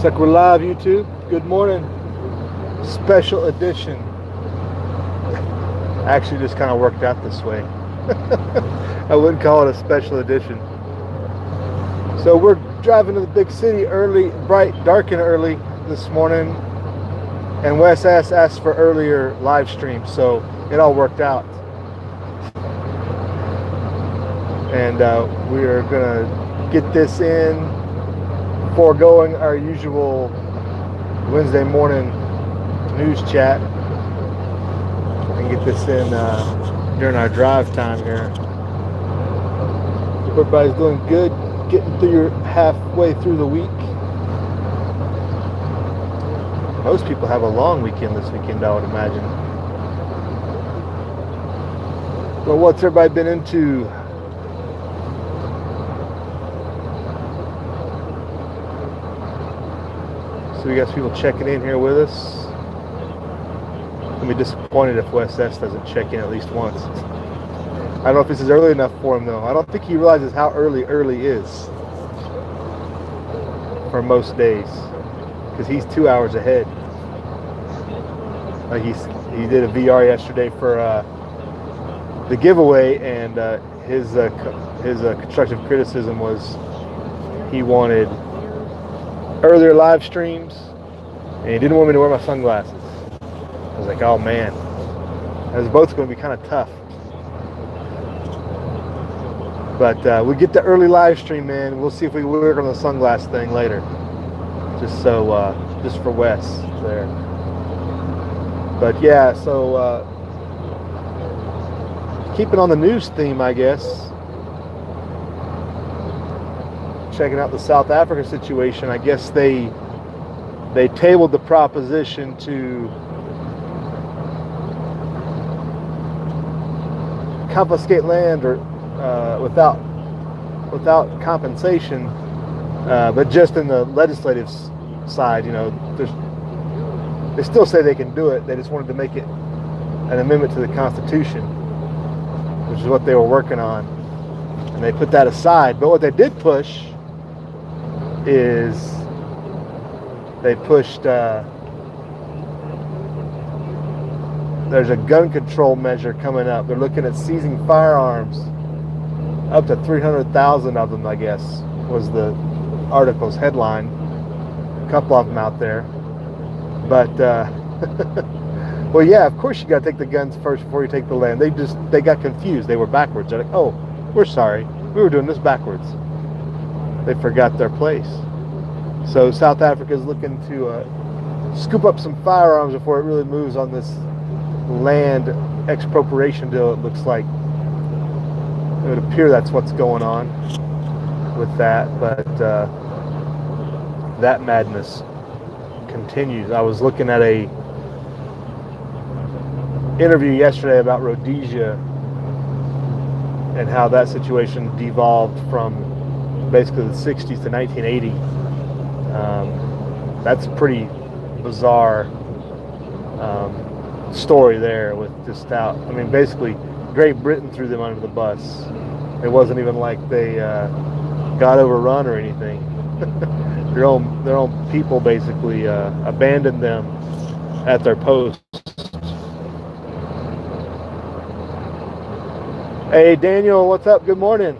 like we're live, YouTube. Good morning. Special edition. Actually, just kind of worked out this way. I wouldn't call it a special edition. So we're driving to the big city early, bright, dark and early this morning. And Wes S asked for earlier live stream, so it all worked out. And we are going to get this in, foregoing our usual Wednesday morning news chat, and get this in during our drive time here. Hope everybody's doing good, getting through your halfway through the week. Most people have a long weekend this weekend, I would imagine. But what's everybody been into? So we got some people checking in here with us. I'll be disappointed if Wes S doesn't check in at least once. I don't know if this is early enough for him though. I don't think he realizes how early is for most days, because he's 2 hours ahead. Like he did a VR yesterday for the giveaway, and his constructive criticism was he wanted earlier live streams, and he didn't want me to wear my sunglasses. I was like, oh man, that's both going to be kind of tough. But we get the early live stream in. We'll see if we work on the sunglass thing later, just for Wes there. But yeah, so keeping on the news theme, I guess. Checking out the South Africa situation, I guess they tabled the proposition to confiscate land or without compensation, but just in the legislative side, you know, they still say they can do it. They just wanted to make it an amendment to the Constitution, which is what they were working on, and they put that aside. But what they did push is they pushed there's a gun control measure coming up. They're looking at seizing firearms, up to 300,000 of them, I guess, was the article's headline. A couple of them out there. But well, yeah, of course you got to take the guns first before you take the land. They got confused. They were backwards. They're like, oh, we're sorry, we were doing this backwards. They forgot their place. So South Africa is looking to scoop up some firearms before it really moves on this land expropriation deal. It looks like it would appear that's what's going on with that. But that madness continues. I was looking at a interview yesterday about Rhodesia and how that situation devolved from basically the 60s to 1980. That's a pretty bizarre story there, with just how, I mean, basically Great Britain threw them under the bus. It wasn't even like they got overrun or anything. their own people basically abandoned them at their posts. Hey Daniel, what's up? Good morning.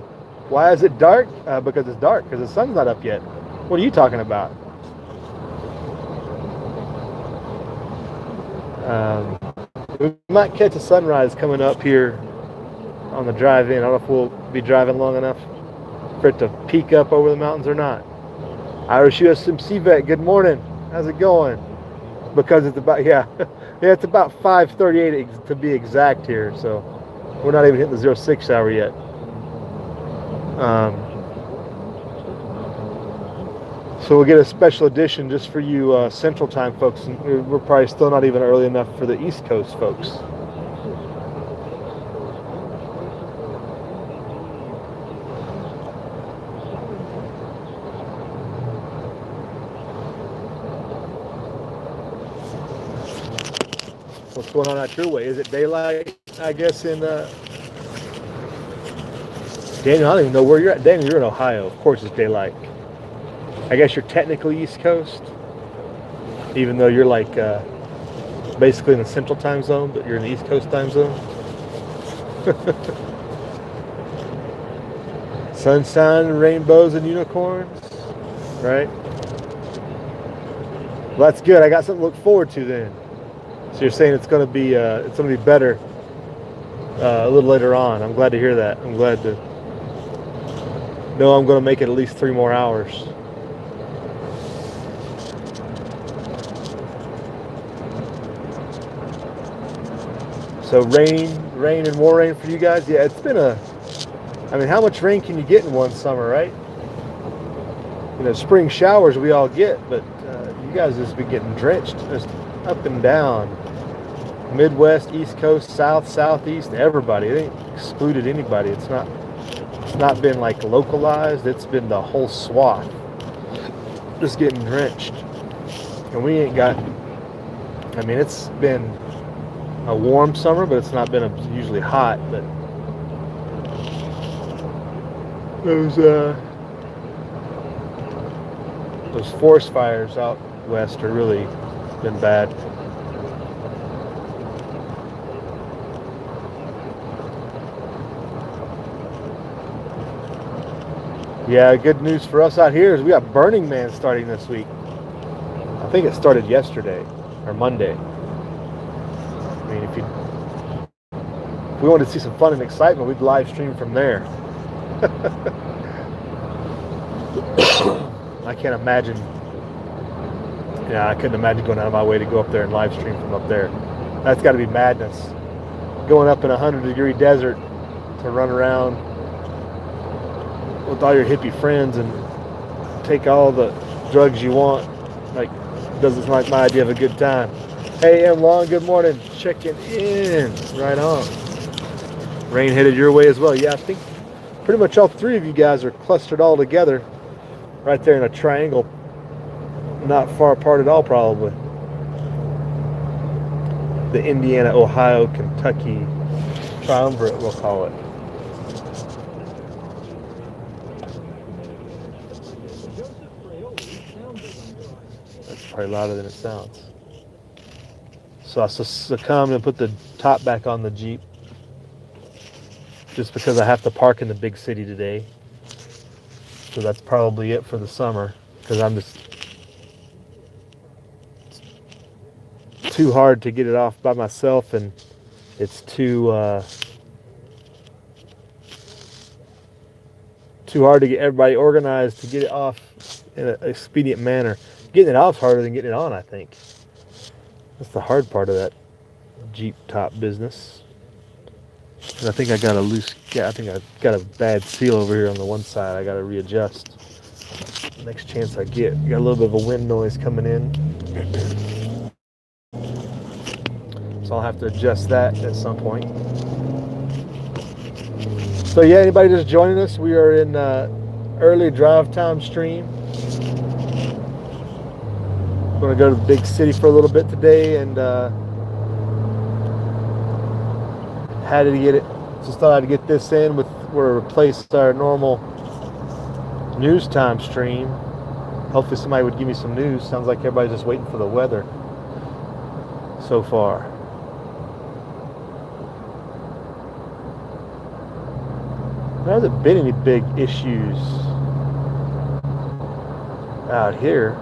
Why is it dark? Because it's dark, because the sun's not up yet. What are you talking about? We might catch a sunrise coming up here on the drive in. I don't know if we'll be driving long enough for it to peek up over the mountains or not. Irish USMC vet, good morning. How's it going? Because it's about, yeah, it's about 5:38 to be exact here, so we're not even hitting the 06 hour yet. So we'll get a special edition just for you Central Time folks. And we're probably still not even early enough for the East Coast folks. What's going on out your way? Is it daylight, I guess, in Daniel, I don't even know where you're at. Daniel, you're in Ohio. Of course it's daylight. I guess you're technically East Coast. even though you're like basically in the central time zone, but you're in the East Coast time zone. Sunshine, rainbows, and unicorns, right? Well, that's good. I got something to look forward to then. So you're saying it's going to be better a little later on. I'm glad to hear that. I'm glad to know I'm going to make it at least 3 more hours. So rain and more rain for you guys. Yeah, it's been I mean, how much rain can you get in one summer, right? You know, spring showers we all get, but you guys just been getting drenched just up and down. Midwest, East Coast, South, Southeast, everybody. It ain't excluded anybody. It's not been like localized. It's been the whole swath just getting drenched. And we ain't got, I mean, it's been a warm summer, but it's not been usually hot. But those forest fires out west are really been bad. Yeah, good news for us out here is we got Burning Man starting this week. I think it started yesterday or Monday. I mean, if we wanted to see some fun and excitement, we'd live stream from there. I can't imagine. Yeah, I couldn't imagine going out of my way to go up there and live stream from up there. That's got to be madness. Going up in a 100-degree desert to run around with all your hippie friends and take all the drugs you want. Like, doesn't like my idea of a good time. Hey, M. Long, good morning. Checking in. Right on. Rain headed your way as well. Yeah, I think pretty much all 3 of you guys are clustered all together right there in a triangle. Not far apart at all, probably. The Indiana, Ohio, Kentucky triumvirate, we'll call it. That's probably louder than it sounds. So I succumbed and put the top back on the Jeep just because I have to park in the big city today. So that's probably it for the summer, because I'm just too hard to get it off by myself, and it's too hard to get everybody organized to get it off in an expedient manner. Getting it off is harder than getting it on, I think. That's the hard part of that Jeep top business. And I think I got I think I got a bad seal over here on the one side. I got to readjust. Next chance I get. Got a little bit of a wind noise coming in. So I'll have to adjust that at some point. So yeah, anybody just joining us? We are in early drive time stream. I'm going to go to the big city for a little bit today, and had to get it. Just thought I'd get this in with where we replaced our normal news time stream. Hopefully somebody would give me some news. Sounds like everybody's just waiting for the weather so far. There hasn't been any big issues out here.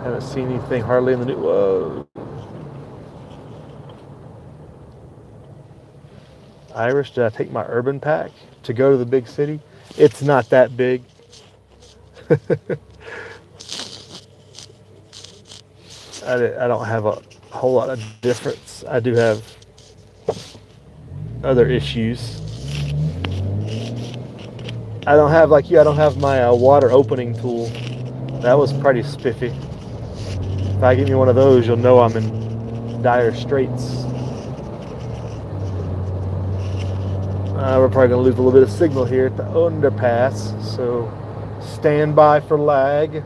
Haven't seen anything hardly in the news. Whoa. Irish, did I take my urban pack to go to the big city? It's not that big. I don't have a whole lot of difference. I do have other issues. I don't have, like you, I don't have my water opening tool. That was pretty spiffy. If I give me one of those, you'll know I'm in dire straits. We're probably going to lose a little bit of signal here at the underpass, so stand by for lag.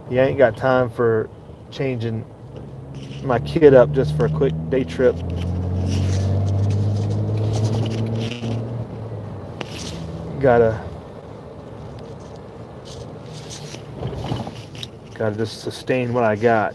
You ain't got time for changing my kid up just for a quick day trip. Gotta just sustain what I got.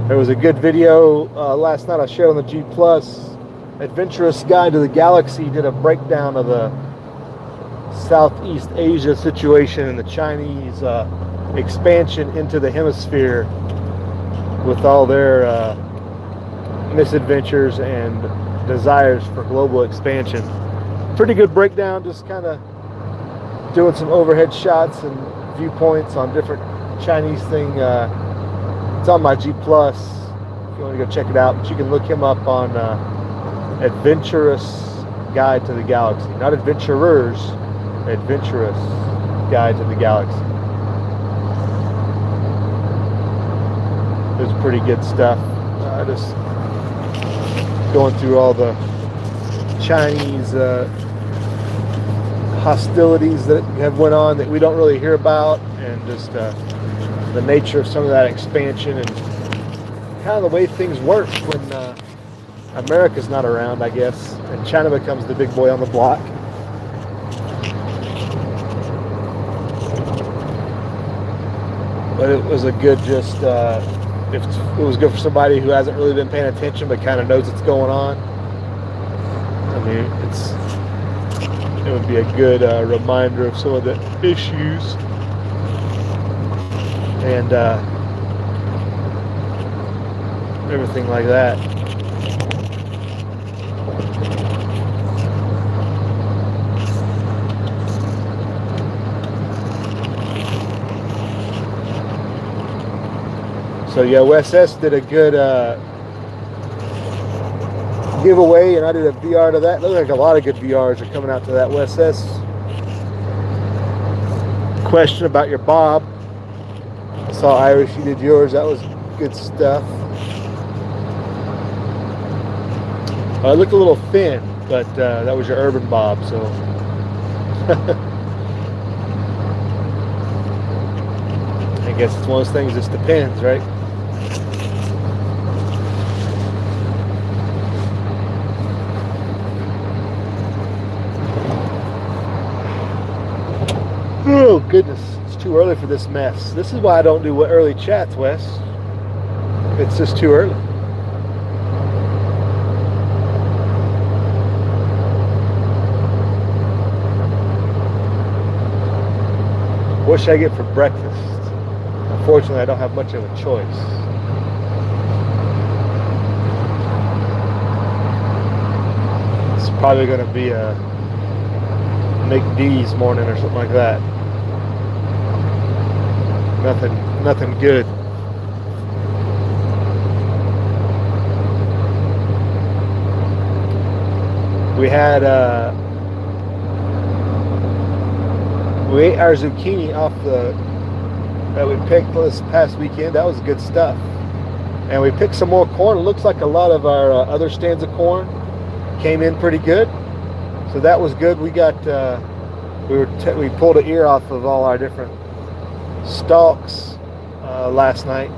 There was a good video last night I shared on the G Plus. Adventurous Guide to the Galaxy did a breakdown of the Southeast Asia situation and the Chinese expansion into the hemisphere with all their misadventures and desires for global expansion. Pretty good breakdown, just kind of doing some overhead shots and viewpoints on different Chinese thing. It's on my G Plus if you want to go check it out, but you can look him up on Adventurous Guide to the Galaxy. Not Adventurers, Adventurous Guide to the Galaxy. It was pretty good stuff. Just going through all the Chinese hostilities that have went on that we don't really hear about, and just the nature of some of that expansion and kind of the way things work when America's not around, I guess, and China becomes the big boy on the block. But it was a good if it was good for somebody who hasn't really been paying attention but kind of knows what's going on. I mean, it would be a good reminder of some of the issues and everything like that. So yeah, Wes S did a good giveaway, and I did a VR to that. Looks like a lot of good VRs are coming out to that Wes S. Question about your bob. I saw Irish, you did yours. That was good stuff. It looked a little thin, but that was your urban bob, so. I guess it's one of those things, just depends, right? Oh goodness, it's too early for this mess. This is why I don't do early chats, Wes. It's just too early. What should I get for breakfast? Unfortunately, I don't have much of a choice. It's probably going to be a McD's morning or something like that. Nothing good. We had we ate our zucchini off that we picked this past weekend. That was good stuff. And we picked some more corn. It looks like a lot of our other stands of corn came in pretty good. So that was good. We got we pulled an ear off of all our different stalks last night,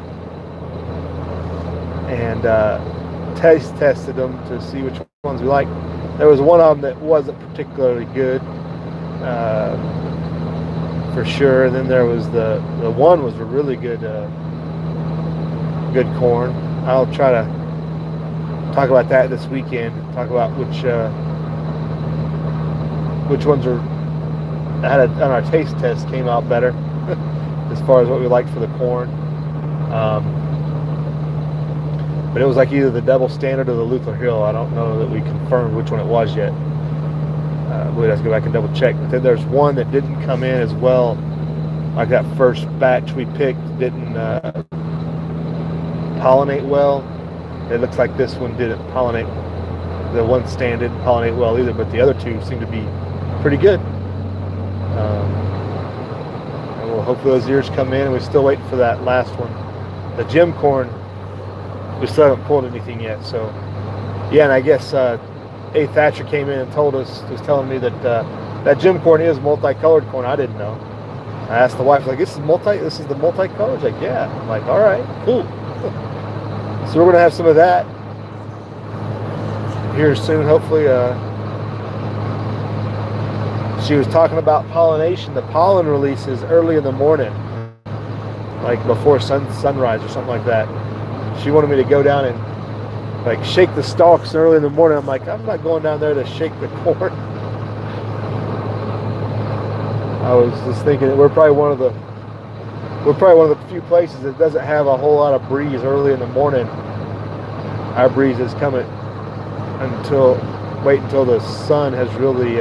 and taste tested them to see which ones we liked. There was one of them that wasn't particularly good, for sure. And then there was the one was a really good good corn. I'll try to talk about that this weekend. Talk about which ones are on our taste test came out better as far as what we liked for the corn. But it was like either the double standard or the Luther Hill. I don't know that we confirmed which one it was yet. We'd have to go back and double check. But then there's one that didn't come in as well. Like that first batch we picked didn't pollinate well. It looks like this one didn't pollinate. The one stand didn't pollinate well either, but the other two seem to be pretty good. And well, hopefully those ears come in, and we're still waiting for that last one the gem corn, we still haven't pulled anything yet. So yeah, and I guess A. Thatcher came in and was telling me that that gem corn is multicolored corn. I didn't know. I asked the wife, like, this is the multicolored? She's like, yeah. I'm like, all right, cool. So we're gonna have some of that here soon, hopefully. She was talking about pollination. The pollen releases early in the morning, like before sunrise or something like that. She wanted me to go down and like shake the stalks early in the morning. I'm like, I'm not going down there to shake the corn. I was just thinking that we're probably one of the few places that doesn't have a whole lot of breeze early in the morning. Our breeze is coming until the sun has really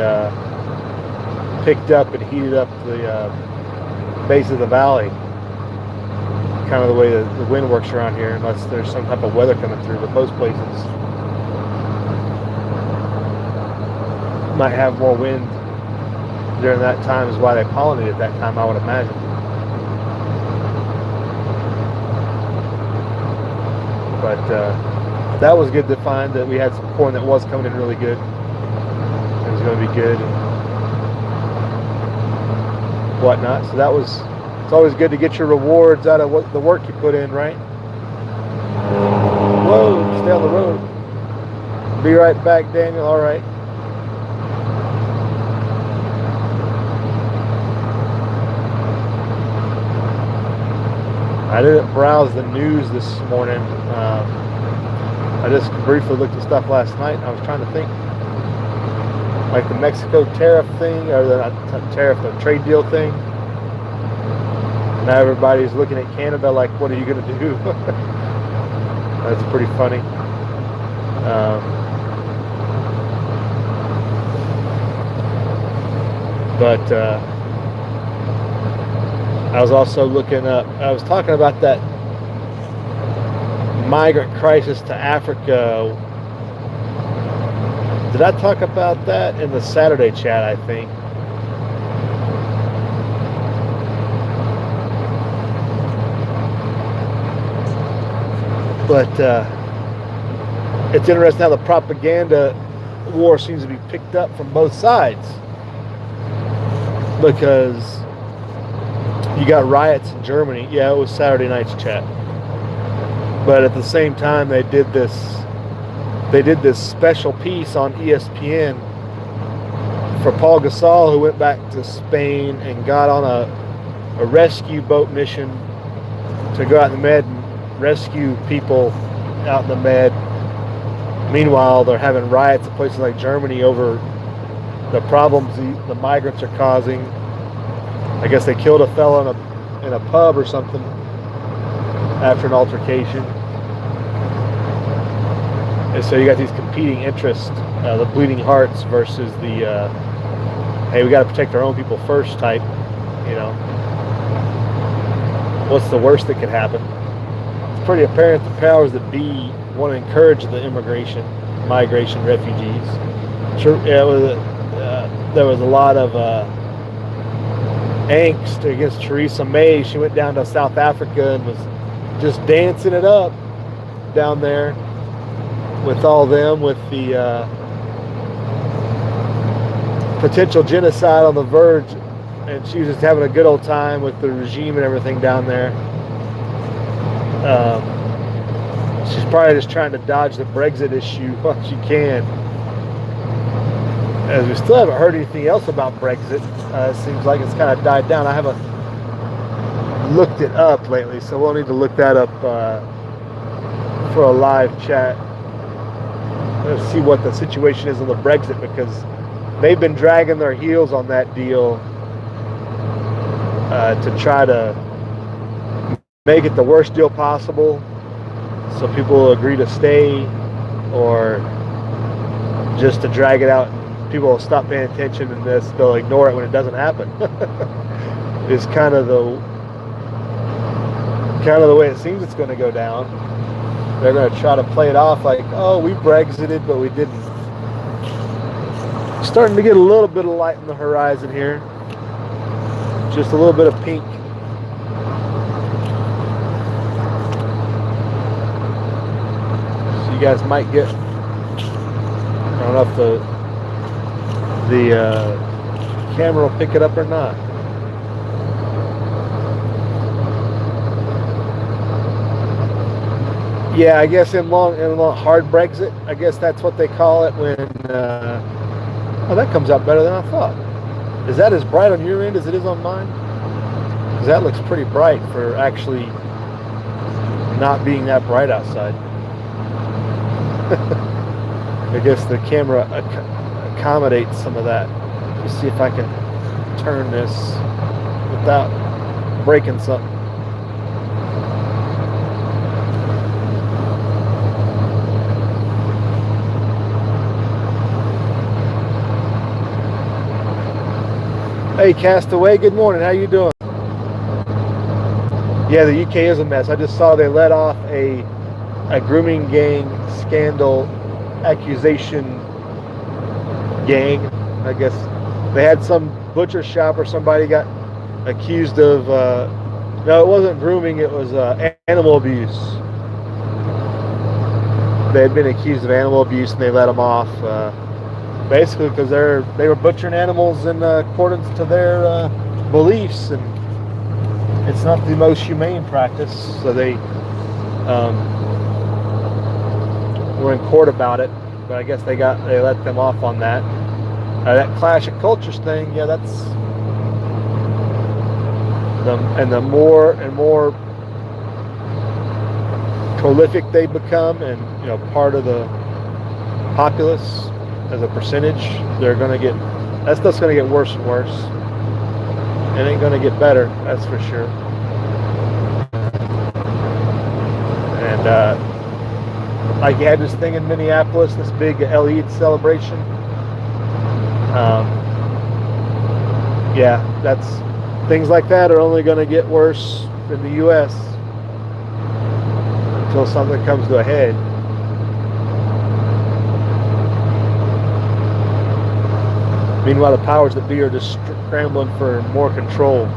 picked up and heated up the base of the valley. Kind of the way the wind works around here, unless there's some type of weather coming through. But most places might have more wind during that time, is why they pollinate at that time, I would imagine. But that was good to find that we had some corn that was coming in really good. It was going to be good and whatnot. So it's always good to get your rewards out of the work you put in, right? Whoa, stay on the road. Be right back, Daniel. All right. I didn't browse the news this morning. I just briefly looked at stuff last night. And I was trying to think, like the Mexico tariff thing, or the trade deal thing. Now everybody's looking at Canada like, what are you going to do? That's pretty funny. But I was also I was talking about that migrant crisis to Africa. Did I talk about that in the Saturday chat, I think? But it's interesting how the propaganda war seems to be picked up from both sides, because you got riots in Germany. Yeah, it was Saturday night's chat. But at the same time, they did this special piece on ESPN for Paul Gasol, who went back to Spain and got on a rescue boat mission to go out in the Med and rescue people out in the Med. Meanwhile, they're having riots in places like Germany over the problems the migrants are causing. I guess they killed a fellow in a pub or something after an altercation. And so you got these competing interests, the bleeding hearts versus the hey, we got to protect our own people first type. You know, what's the worst that could happen? It's pretty apparent the powers that be want to encourage the migration, refugees. Sure, yeah, there was a lot of angst against Theresa May. She went down to South Africa and was just dancing it up down there with all them, with the potential genocide on the verge, and she was just having a good old time with the regime and everything down there. She's probably just trying to dodge the Brexit issue while she can. As we still haven't heard anything else about Brexit. It seems like it's kind of died down. I haven't looked it up lately, so we'll need to look that up for a live chat. Let's see what the situation is on the Brexit, because they've been dragging their heels on that deal to try to make it the worst deal possible, so people will agree to stay, or just to drag it out. People will stop paying attention, and they'll ignore it when it doesn't happen. It's kind of the way it seems it's going to go down. They're going to try to play it off like, oh, we Brexited, but we didn't. Starting to get a little bit of light on the horizon here. Just a little bit of pink. guys might get. I don't know if the camera will pick it up or not. Yeah, I guess in long hard Brexit, I guess that's what they call it when. Oh, that comes out better than I thought. Is that as bright on your end as it is on mine? Because that looks pretty bright for actually not being that bright outside. I guess the camera accommodates some of that. Let's see if I can turn this without breaking something. Hey, Castaway, good morning. How you doing? Yeah, the UK is a mess. I just saw they let off a grooming gang scandal accusation gang. I guess they had some butcher shop or somebody got accused of, no, it wasn't grooming, it was animal abuse. They had been accused of animal abuse and they let them off. Basically because they were butchering animals in accordance to their beliefs, and it's not the most humane practice, so they were in court about it, but I guess they let them off on that. That clash of cultures thing, yeah, that's the more and more prolific they become, and part of the populace as a percentage, they're going to get, that stuff's going to get worse and worse. It ain't going to get better, that's for sure. And like you had this thing in Minneapolis, this big Eid celebration. Yeah, that's, things like that are only going to get worse in the U.S. until something comes to a head. Meanwhile, the powers that be are just scrambling for more control.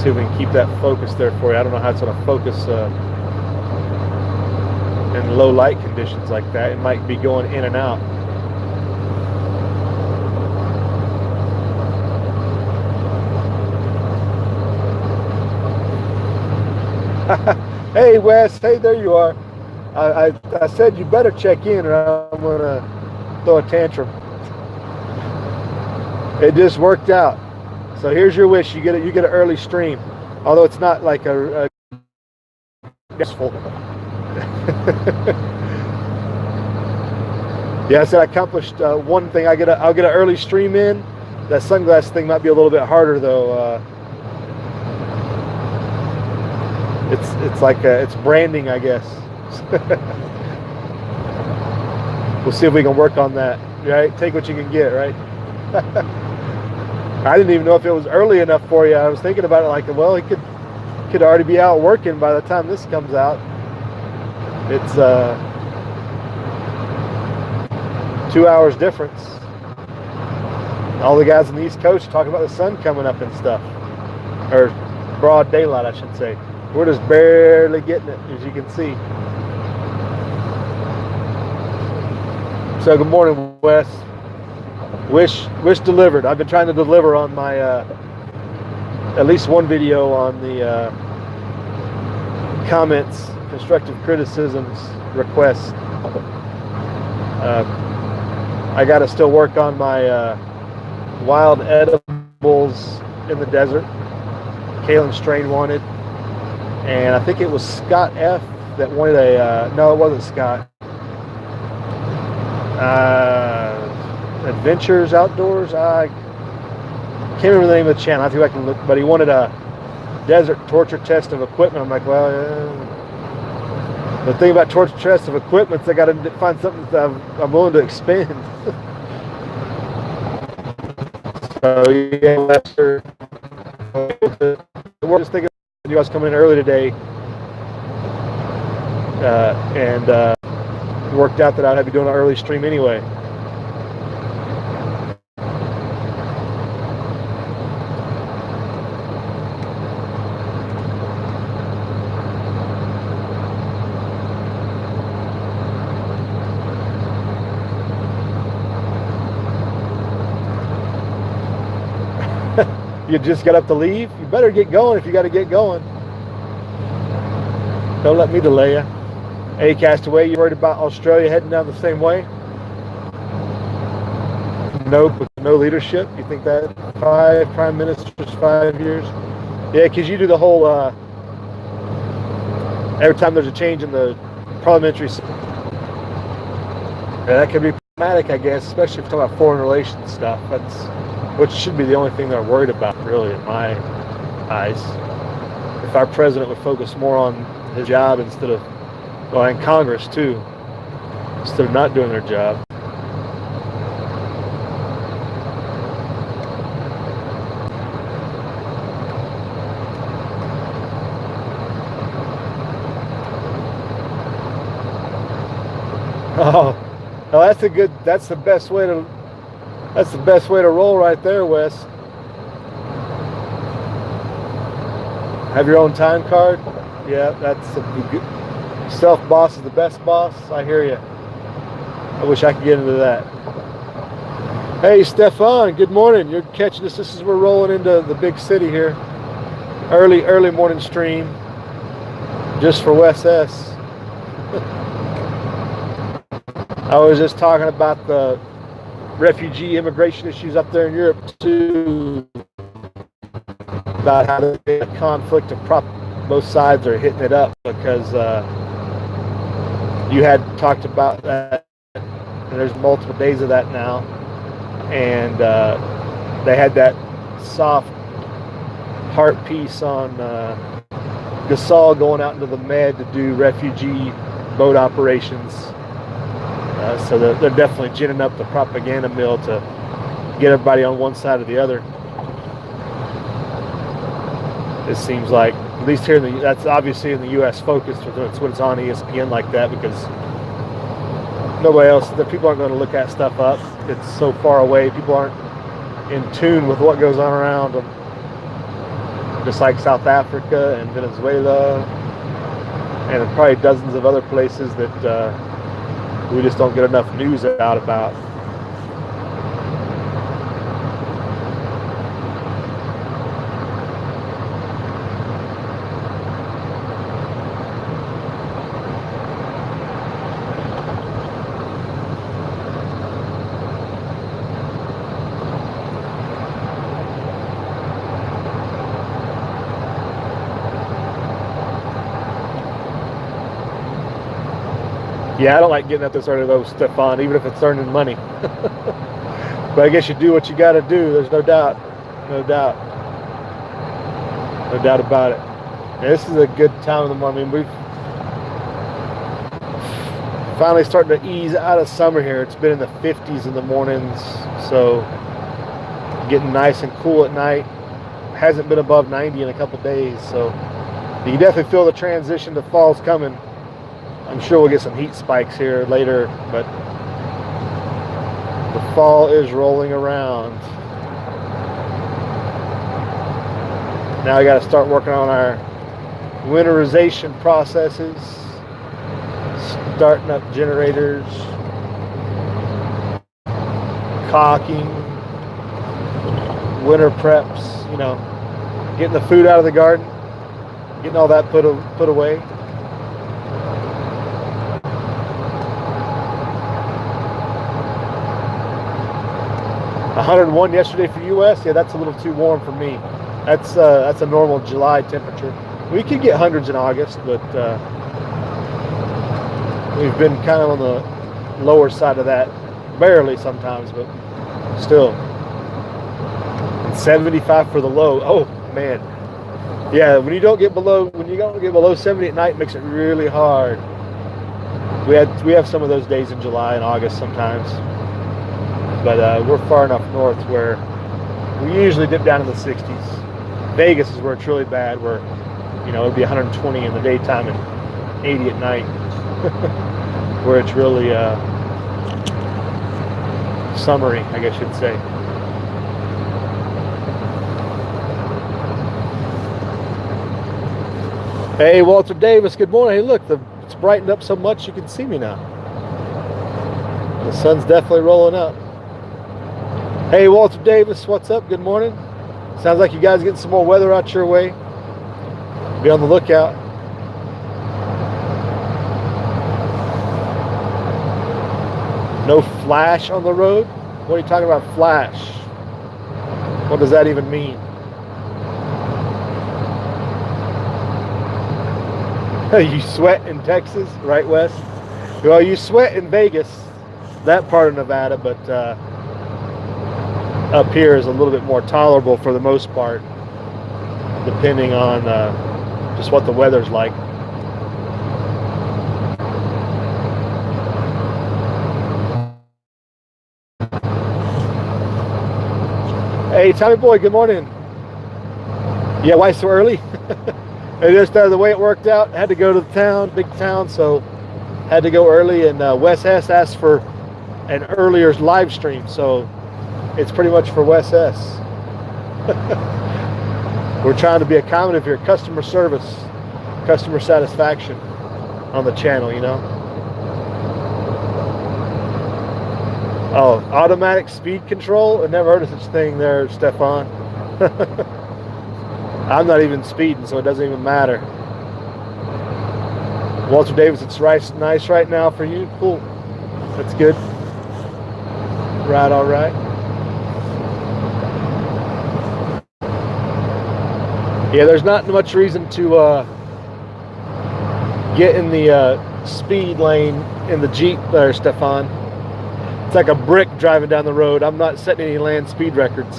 See if we can keep that focus there for you. I don't know how it's going to focus in low light conditions like that. It might be going in and out. Hey, Wes. Hey, there you are. I said you better check in or I'm going to throw a tantrum. It just worked out. So here's your wish. You get an early stream. Although it's not like a full. Yeah, I said I accomplished one thing. I'll get an early stream in. That sunglass thing might be a little bit harder though. It's like it's branding, I guess. We'll see if we can work on that. Right? Take what you can get. Right? I didn't even know if it was early enough for you. I was thinking about it like, well, he could already be out working by the time this comes out. It's 2 hours difference. All the guys on the East Coast talking about the sun coming up and stuff, or broad daylight, I should say. We're just barely getting it, as you can see. So good morning, Wes. Wish delivered. I've been trying to deliver on my at least one video on the comments, constructive criticisms, requests. I got to still work on my wild edibles in the desert. Kalen Strain wanted, and I think it was Scott F that wanted a. No, it wasn't Scott. Adventures Outdoors. I can't remember the name of the channel. I think I can look, but he wanted a desert torture test of equipment. I'm like, well, the thing about torture test of equipment is I got to find something that I'm willing to expend. So yeah, Lester, we're just thinking. I was coming in early today, and it worked out that I'd have to be doing an early stream anyway. You just got up to leave. You better get going if you got to get going. Don't let me delay you. Hey, Castaway, you worried about Australia heading down the same way? Nope, with no leadership. You think that 5 prime ministers, 5 years? Yeah, because you do the whole. Every time there's a change in the parliamentary system, that could be problematic, I guess, especially if you're talking about foreign relations stuff. That's which should be the only thing they're worried about, really, in my eyes. If our president would focus more on his job instead of, well, and Congress too, instead of not doing their job. Oh, no, that's the best way to roll right there, Wes. Have your own time card? Yeah, that's a good. Self-boss is the best boss. I hear you. I wish I could get into that. Hey, Stefan, good morning. You're catching us. This is we're rolling into the big city here. Early morning stream, just for Wes S. I was just talking about the refugee immigration issues up there in Europe too. About how the conflict of both sides are hitting it up because you had talked about that, and there's multiple days of that now, and they had that soft heart piece on Gasol going out into the Med to do refugee boat operations. So they're definitely ginning up the propaganda mill to get everybody on one side or the other. It seems like, at least here that's obviously in the U.S. focus. That's what it's on ESPN like that because nobody else, the people aren't going to look that stuff up. It's so far away. People aren't in tune with what goes on around them. Just like South Africa and Venezuela and probably dozens of other places that we just don't get enough news out about. Yeah, I don't like getting up this early though, Stefan, even if it's earning money. But I guess you do what you got to do. There's no doubt about it. And this is a good time of the morning. I mean, we've finally starting to ease out of summer here. It's been in the 50s in the mornings, so getting nice and cool at night. Hasn't been above 90 in a couple days, so you can definitely feel the transition to fall's coming. I'm sure we'll get some heat spikes here later, but the fall is rolling around. Now I got to start working on our winterization processes, starting up generators, caulking, winter preps, you know, getting the food out of the garden, getting all that put away. 101 yesterday for US. Yeah, that's a little too warm for me. That's a normal July temperature. We could get hundreds in August, but we've been kind of on the lower side of that, barely sometimes, but still. And 75 for the low. Oh man, yeah. When you don't get below 70 at night, it makes it really hard. We have some of those days in July and August sometimes. But we're far enough north where we usually dip down in the 60s. Vegas is where it's really bad, where, you know, it'd be 120 in the daytime and 80 at night, where it's really summery, I guess you'd say. Hey, Walter Davis, good morning. Hey, look, it's brightened up so much you can see me now. The sun's definitely rolling up. Hey, Walter Davis, what's up? Good morning. Sounds like you guys getting some more weather out your way. Be on the lookout. No flash on the road? What are you talking about, flash? What does that even mean? You sweat in Texas, right, Wes? Well, you sweat in Vegas, that part of Nevada, but up here is a little bit more tolerable for the most part, depending on just what the weather's like. Hey, Tommy boy, good morning. Yeah, why so early? Just the way it worked out, had to go to the town, big town, so had to go early. And Wes S asked for an earlier live stream, so it's pretty much for Wes S. We're trying to be accommodative here, customer service, customer satisfaction on the channel, you know. Oh, automatic speed control? I never heard of such thing there, Stefan. I'm not even speeding, so it doesn't even matter. Walter Davis, it's nice right now for you. Cool. That's good. Right, all right. Yeah, there's not much reason to get in the speed lane in the Jeep there, Stefan. It's like a brick driving down the road. I'm not setting any land speed records.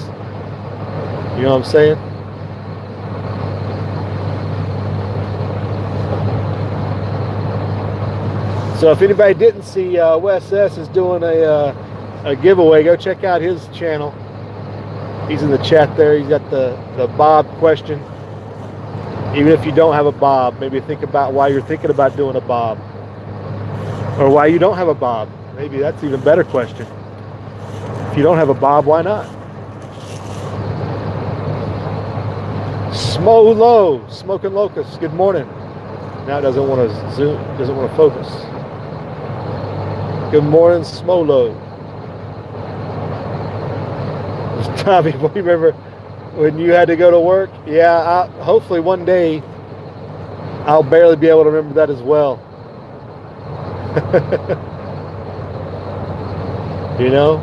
You know what I'm saying? So if anybody didn't see, Wes S is doing a giveaway. Go check out his channel. He's in the chat there. He's got the Bob question. Even if you don't have a Bob, maybe think about why you're thinking about doing a Bob. Or why you don't have a Bob. Maybe that's an even better question. If you don't have a Bob, why not? Smolo, Smoking Locust, good morning. Now it doesn't want to zoom, doesn't want to focus. Good morning, Smolo. Tommy, you remember when you had to go to work? Yeah, hopefully one day I'll barely be able to remember that as well. You know?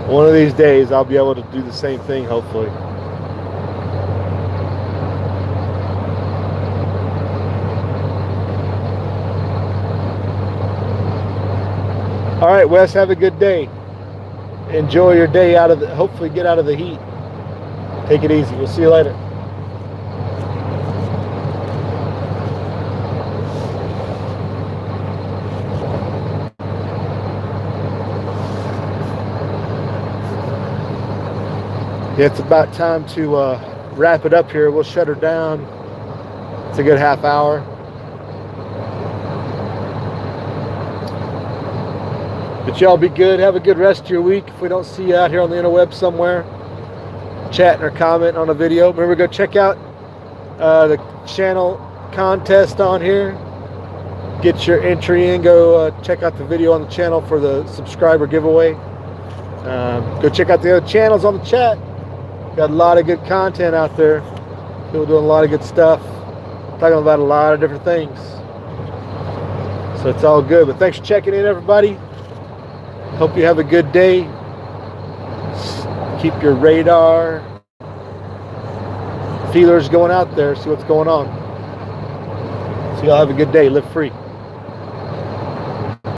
One of these days I'll be able to do the same thing, hopefully. All right, Wes, have a good day. Enjoy your day out of the, hopefully get out of the heat. Take it easy. We'll see you later. Yeah, it's about time to wrap it up here. We'll shut her down. It's a good half hour. But y'all be good. Have a good rest of your week. If we don't see you out here on the interweb somewhere, chatting or comment on a video. Remember, go check out the channel contest on here. Get your entry in. Go check out the video on the channel for the subscriber giveaway. Go check out the other channels on the chat. Got a lot of good content out there. People doing a lot of good stuff. Talking about a lot of different things. So it's all good. But thanks for checking in, everybody. Hope you have a good day. Keep your radar feelers going out there. See what's going on. So y'all have a good day. Live free.